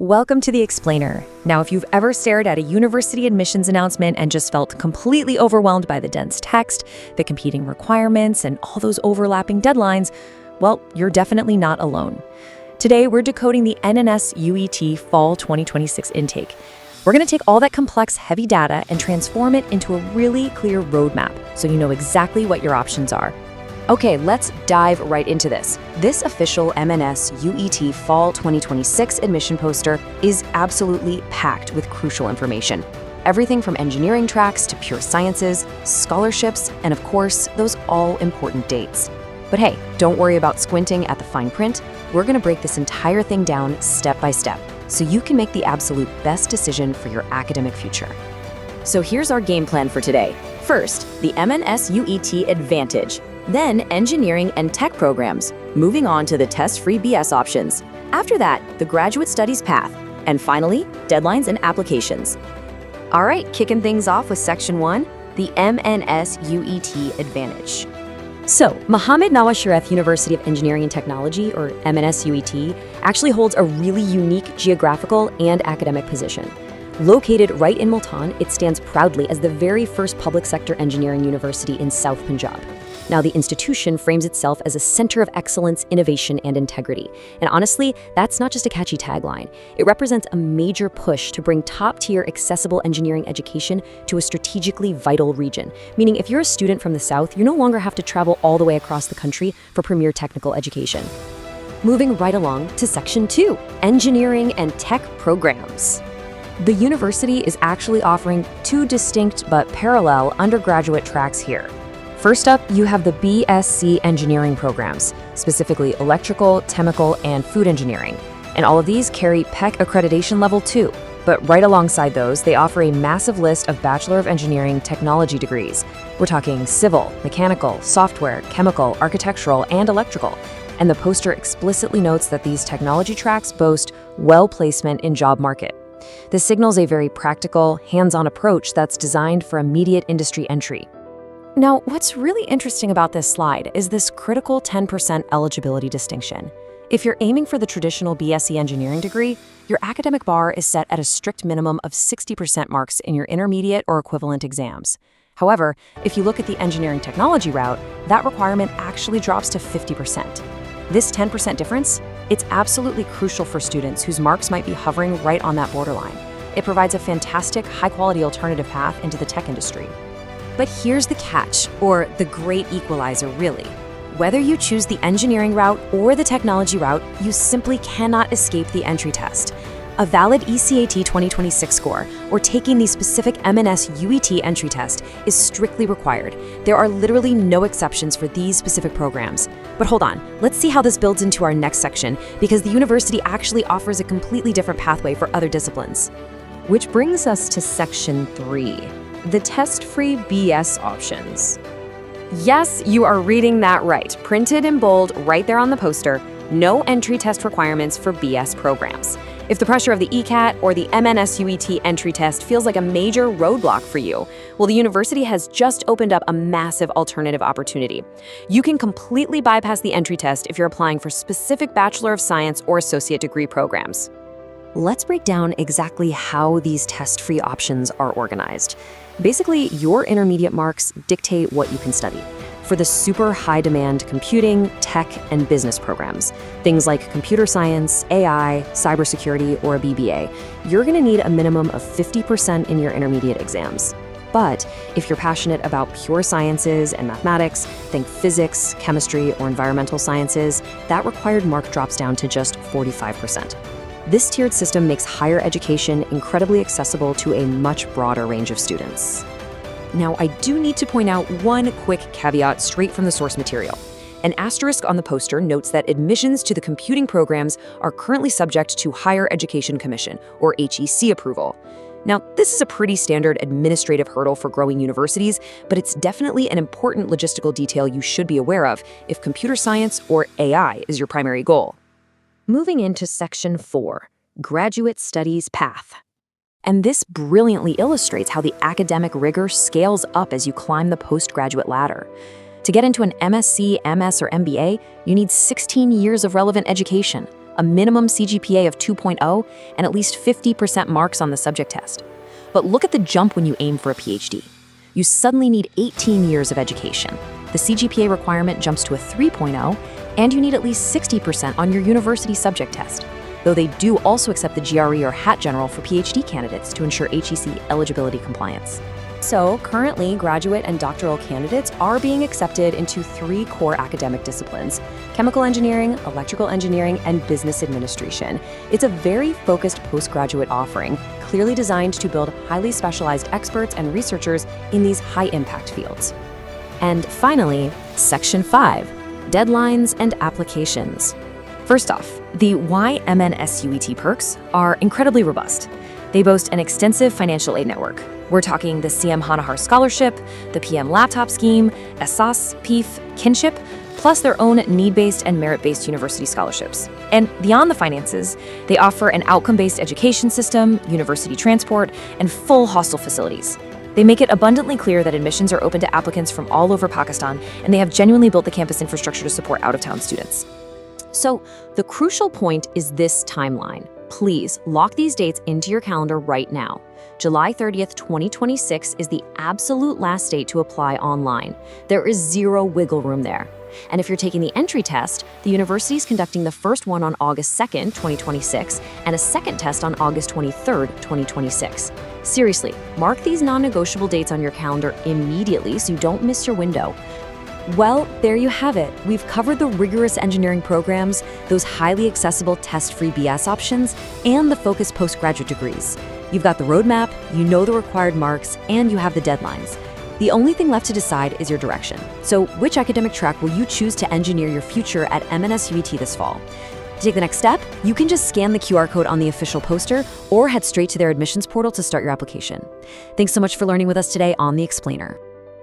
Welcome to The Explainer. Now, if you've ever stared at a university admissions announcement and just felt completely overwhelmed by the dense text, the competing requirements, and all those overlapping deadlines, well, you're definitely not alone. Today, we're decoding the MNS-UET Fall 2026 intake. We're going to take all that complex, heavy data and transform it into a really clear roadmap so you know exactly what your options are. Okay, let's dive right into this. This official MNS-UET Fall 2026 admission poster is absolutely packed with crucial information. Everything from engineering tracks to pure sciences, scholarships, and of course, those all-important dates. But hey, don't worry about squinting at the fine print. We're gonna break this entire thing down step by step, so you can make the absolute best decision for your academic future. So here's our game plan for today. First, the MNS-UET Advantage. Then engineering and tech programs, moving on to the test-free BS options. After that, the graduate studies path. And finally, deadlines and applications. All right, kicking things off with Section 1, the MNS-UET Advantage. So, Mohammed Nawaz Sharif University of Engineering and Technology, or MNS-UET, actually holds a really unique geographical and academic position. Located right in Multan, it stands proudly as the very first public sector engineering university in South Punjab. Now, the institution frames itself as a center of excellence, innovation, and integrity. And honestly, that's not just a catchy tagline. It represents a major push to bring top-tier accessible engineering education to a strategically vital region. Meaning, if you're a student from the South, you no longer have to travel all the way across the country for premier technical education. Moving right along to Section 2, Engineering and Tech Programs. The university is actually offering two distinct but parallel undergraduate tracks here. First up, you have the BSc engineering programs, specifically electrical, chemical, and food engineering. And all of these carry PEC accreditation level 2. But right alongside those, they offer a massive list of Bachelor of Engineering technology degrees. We're talking civil, mechanical, software, chemical, architectural, and electrical. And the poster explicitly notes that these technology tracks boast well placement in job market. This signals a very practical, hands-on approach that's designed for immediate industry entry. Now, what's really interesting about this slide is this critical 10% eligibility distinction. If you're aiming for the traditional BSc engineering degree, your academic bar is set at a strict minimum of 60% marks in your intermediate or equivalent exams. However, if you look at the engineering technology route, that requirement actually drops to 50%. This 10% difference, it's absolutely crucial for students whose marks might be hovering right on that borderline. It provides a fantastic, high-quality alternative path into the tech industry. But here's the catch, or the great equalizer, really. Whether you choose the engineering route or the technology route, you simply cannot escape the entry test. A valid ECAT 2026 score, or taking the specific MNS-UET entry test, is strictly required. There are literally no exceptions for these specific programs. But hold on, let's see how this builds into our next section, because the university actually offers a completely different pathway for other disciplines. Which brings us to Section 3. The test-free BS options. Yes, you are reading that right. Printed in bold right there on the poster, no entry test requirements for BS programs. If the pressure of the ECAT or the MNS-UET entry test feels like a major roadblock for you, well, the university has just opened up a massive alternative opportunity. You can completely bypass the entry test if you're applying for specific Bachelor of Science or associate degree programs. Let's break down exactly how these test-free options are organized. Basically, your intermediate marks dictate what you can study. For the super high-demand computing, tech, and business programs, things like computer science, AI, cybersecurity, or a BBA, you're going to need a minimum of 50% in your intermediate exams. But if you're passionate about pure sciences and mathematics, think physics, chemistry, or environmental sciences, that required mark drops down to just 45%. This tiered system makes higher education incredibly accessible to a much broader range of students. Now, I do need to point out one quick caveat straight from the source material. An asterisk on the poster notes that admissions to the computing programs are currently subject to Higher Education Commission, or HEC approval. Now, this is a pretty standard administrative hurdle for growing universities, but it's definitely an important logistical detail you should be aware of if computer science or AI is your primary goal. Moving into Section 4, Graduate Studies Path. And this brilliantly illustrates how the academic rigor scales up as you climb the postgraduate ladder. To get into an MSc, MS, or MBA, you need 16 years of relevant education, a minimum CGPA of 2.0, and at least 50% marks on the subject test. But look at the jump when you aim for a PhD. You suddenly need 18 years of education. The CGPA requirement jumps to a 3.0, and you need at least 60% on your university subject test, though they do also accept the GRE or HAT General for PhD candidates to ensure HEC eligibility compliance. So currently, graduate and doctoral candidates are being accepted into 3 core academic disciplines: chemical engineering, electrical engineering, and business administration. It's a very focused postgraduate offering, clearly designed to build highly specialized experts and researchers in these high-impact fields. And finally, Section 5, Deadlines and Applications. First off, the MNS-UET perks are incredibly robust. They boast an extensive financial aid network. We're talking the CM Hanahar Scholarship, the PM Laptop Scheme, ESAS, PIF, Kinship, plus their own need-based and merit-based university scholarships. And beyond the finances, they offer an outcome-based education system, university transport, and full hostel facilities. They make it abundantly clear that admissions are open to applicants from all over Pakistan, and they have genuinely built the campus infrastructure to support out-of-town students. So the crucial point is this timeline. Please lock these dates into your calendar right now. July 30th, 2026 is the absolute last date to apply online. There is zero wiggle room there. And if you're taking the entry test, the university is conducting the first one on August 2nd, 2026, and a second test on August 23rd, 2026. Seriously, mark these non-negotiable dates on your calendar immediately so you don't miss your window. Well, there you have it. We've covered the rigorous engineering programs, those highly accessible test-free BS options, and the focused postgraduate degrees. You've got the roadmap, you know the required marks, and you have the deadlines. The only thing left to decide is your direction. So which academic track will you choose to engineer your future at MNS-UET this fall? To take the next step, you can just scan the QR code on the official poster or head straight to their admissions portal to start your application. Thanks so much for learning with us today on The Explainer.